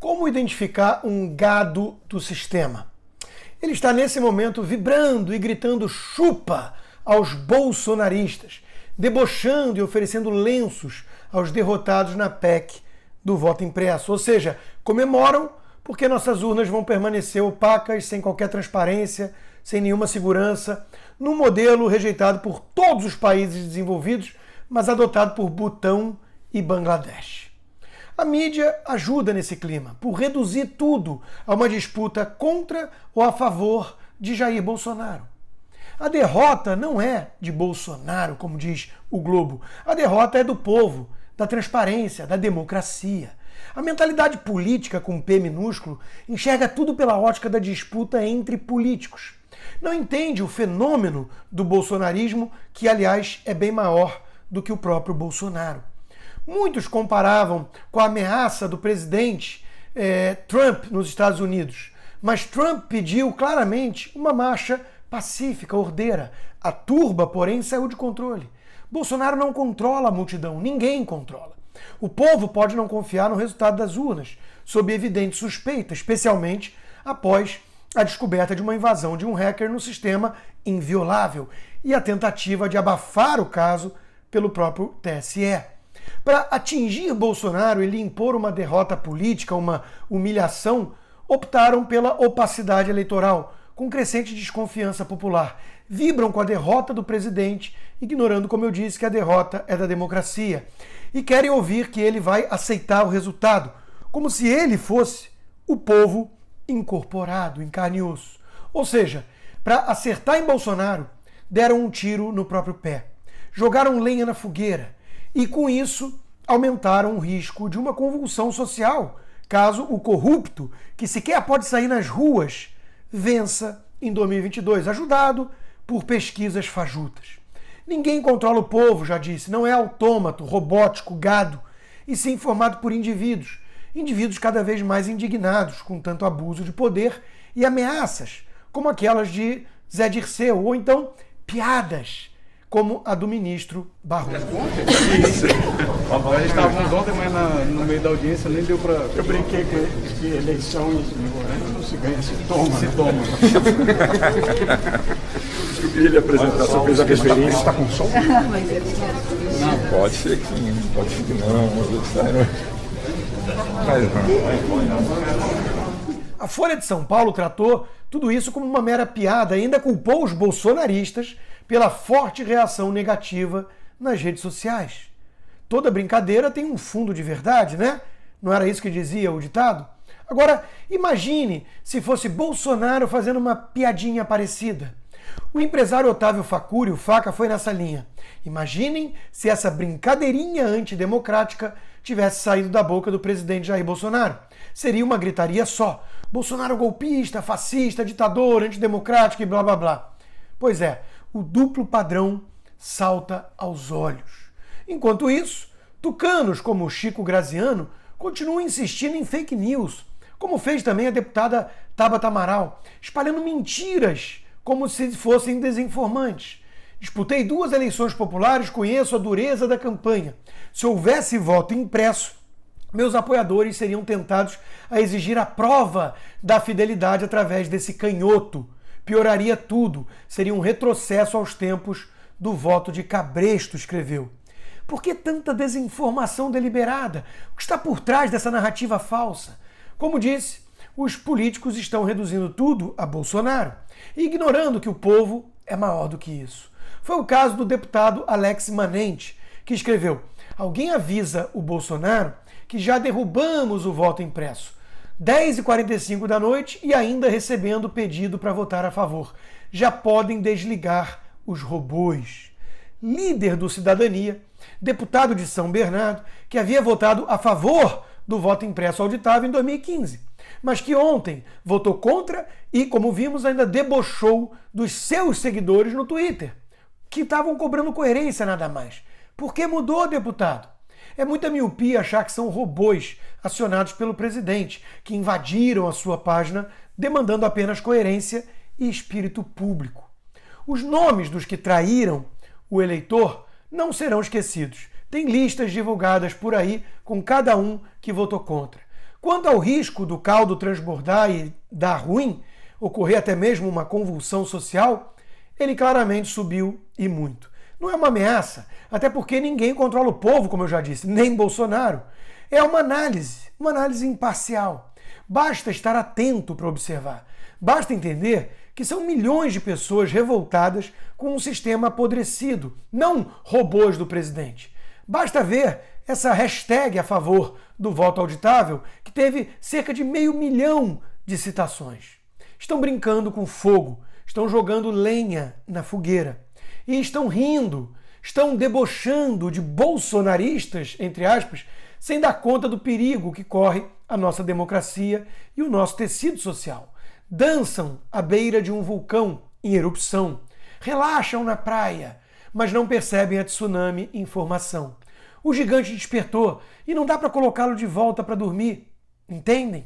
Como identificar um gado do sistema? Ele está nesse momento vibrando e gritando chupa aos bolsonaristas, debochando e oferecendo lenços aos derrotados na PEC do voto impresso. Ou seja, comemoram porque nossas urnas vão permanecer opacas, sem qualquer transparência, sem nenhuma segurança, num modelo rejeitado por todos os países desenvolvidos, mas adotado por Butão e Bangladesh. A mídia ajuda nesse clima, por reduzir tudo a uma disputa contra ou a favor de Jair Bolsonaro. A derrota não é de Bolsonaro, como diz o Globo. A derrota é do povo, da transparência, da democracia. A mentalidade política com P minúsculo enxerga tudo pela ótica da disputa entre políticos. Não entende o fenômeno do bolsonarismo, que, aliás, é bem maior do que o próprio Bolsonaro. Muitos comparavam com a ameaça do presidente Trump nos Estados Unidos, mas Trump pediu claramente uma marcha pacífica, ordeira. A turba, porém, saiu de controle. Bolsonaro não controla a multidão, ninguém controla. O povo pode não confiar no resultado das urnas, sob evidente suspeita, especialmente após a descoberta de uma invasão de um hacker no sistema inviolável e a tentativa de abafar o caso pelo próprio TSE. Para atingir Bolsonaro e lhe impor uma derrota política, uma humilhação, optaram pela opacidade eleitoral, com crescente desconfiança popular. Vibram com a derrota do presidente, ignorando, como eu disse, que a derrota é da democracia. E querem ouvir que ele vai aceitar o resultado, como se ele fosse o povo incorporado, em carne e osso. Ou seja, para acertar em Bolsonaro, deram um tiro no próprio pé. Jogaram lenha na fogueira. E com isso aumentaram o risco de uma convulsão social, caso o corrupto, que sequer pode sair nas ruas, vença em 2022, ajudado por pesquisas fajutas. Ninguém controla o povo, já disse, não é autômato, robótico, gado, e sim formado por indivíduos cada vez mais indignados com tanto abuso de poder e ameaças, como aquelas de Zé Dirceu, ou então piadas, como a do ministro Barroso. Isso. Nós estávamos ontem, mas no meio da audiência nem deu para... Eu brinquei com ele que eleições não se ganha, se toma. Se toma. Eu queria lhe apresentar, você fez a referência. Está com som? Não, pode ser que sim, pode ser que não, mas não. A Folha de São Paulo tratou tudo isso como uma mera piada, ainda culpou os bolsonaristas pela forte reação negativa nas redes sociais. Toda brincadeira tem um fundo de verdade, né? Não era isso que dizia o ditado? Agora, imagine se fosse Bolsonaro fazendo uma piadinha parecida. O empresário Otávio Facuri, o Faca, foi nessa linha. Imaginem se essa brincadeirinha antidemocrática tivesse saído da boca do presidente Jair Bolsonaro. Seria uma gritaria só. Bolsonaro golpista, fascista, ditador, antidemocrático e blá blá blá. Pois é, o duplo padrão salta aos olhos. Enquanto isso, tucanos como Chico Graziano continuam insistindo em fake news, como fez também a deputada Tabata Amaral, espalhando mentiras como se fossem desinformantes. Disputei 2 eleições populares, conheço a dureza da campanha. Se houvesse voto impresso, meus apoiadores seriam tentados a exigir a prova da fidelidade através desse canhoto. Pioraria tudo, seria um retrocesso aos tempos do voto de cabresto, escreveu. Por que tanta desinformação deliberada? O que está por trás dessa narrativa falsa? Como disse, os políticos estão reduzindo tudo a Bolsonaro e ignorando que o povo é maior do que isso. Foi o caso do deputado Alex Manente, que escreveu: alguém avisa o Bolsonaro que já derrubamos o voto impresso. 10h45 da noite e ainda recebendo pedido para votar a favor. Já podem desligar os robôs. Líder do Cidadania, deputado de São Bernardo, que havia votado a favor do voto impresso auditável em 2015, mas que ontem votou contra e, como vimos, ainda debochou dos seus seguidores no Twitter, que estavam cobrando coerência nada mais. Por que mudou, deputado? É muita miopia achar que são robôs acionados pelo presidente, que invadiram a sua página demandando apenas coerência e espírito público. Os nomes dos que traíram o eleitor não serão esquecidos. Tem listas divulgadas por aí com cada um que votou contra. Quanto ao risco do caldo transbordar e dar ruim, ocorrer até mesmo uma convulsão social, ele claramente subiu e muito. Não é uma ameaça, até porque ninguém controla o povo, como eu já disse, nem Bolsonaro. É uma análise imparcial. Basta estar atento para observar. Basta entender que são milhões de pessoas revoltadas com um sistema apodrecido, não robôs do presidente. Basta ver essa hashtag a favor do voto auditável, que teve cerca de 500 mil de citações. Estão brincando com fogo, estão jogando lenha na fogueira. E estão rindo, estão debochando de bolsonaristas, entre aspas, sem dar conta do perigo que corre a nossa democracia e o nosso tecido social. Dançam à beira de um vulcão em erupção, relaxam na praia, mas não percebem a tsunami em formação. O gigante despertou e não dá para colocá-lo de volta para dormir, entendem?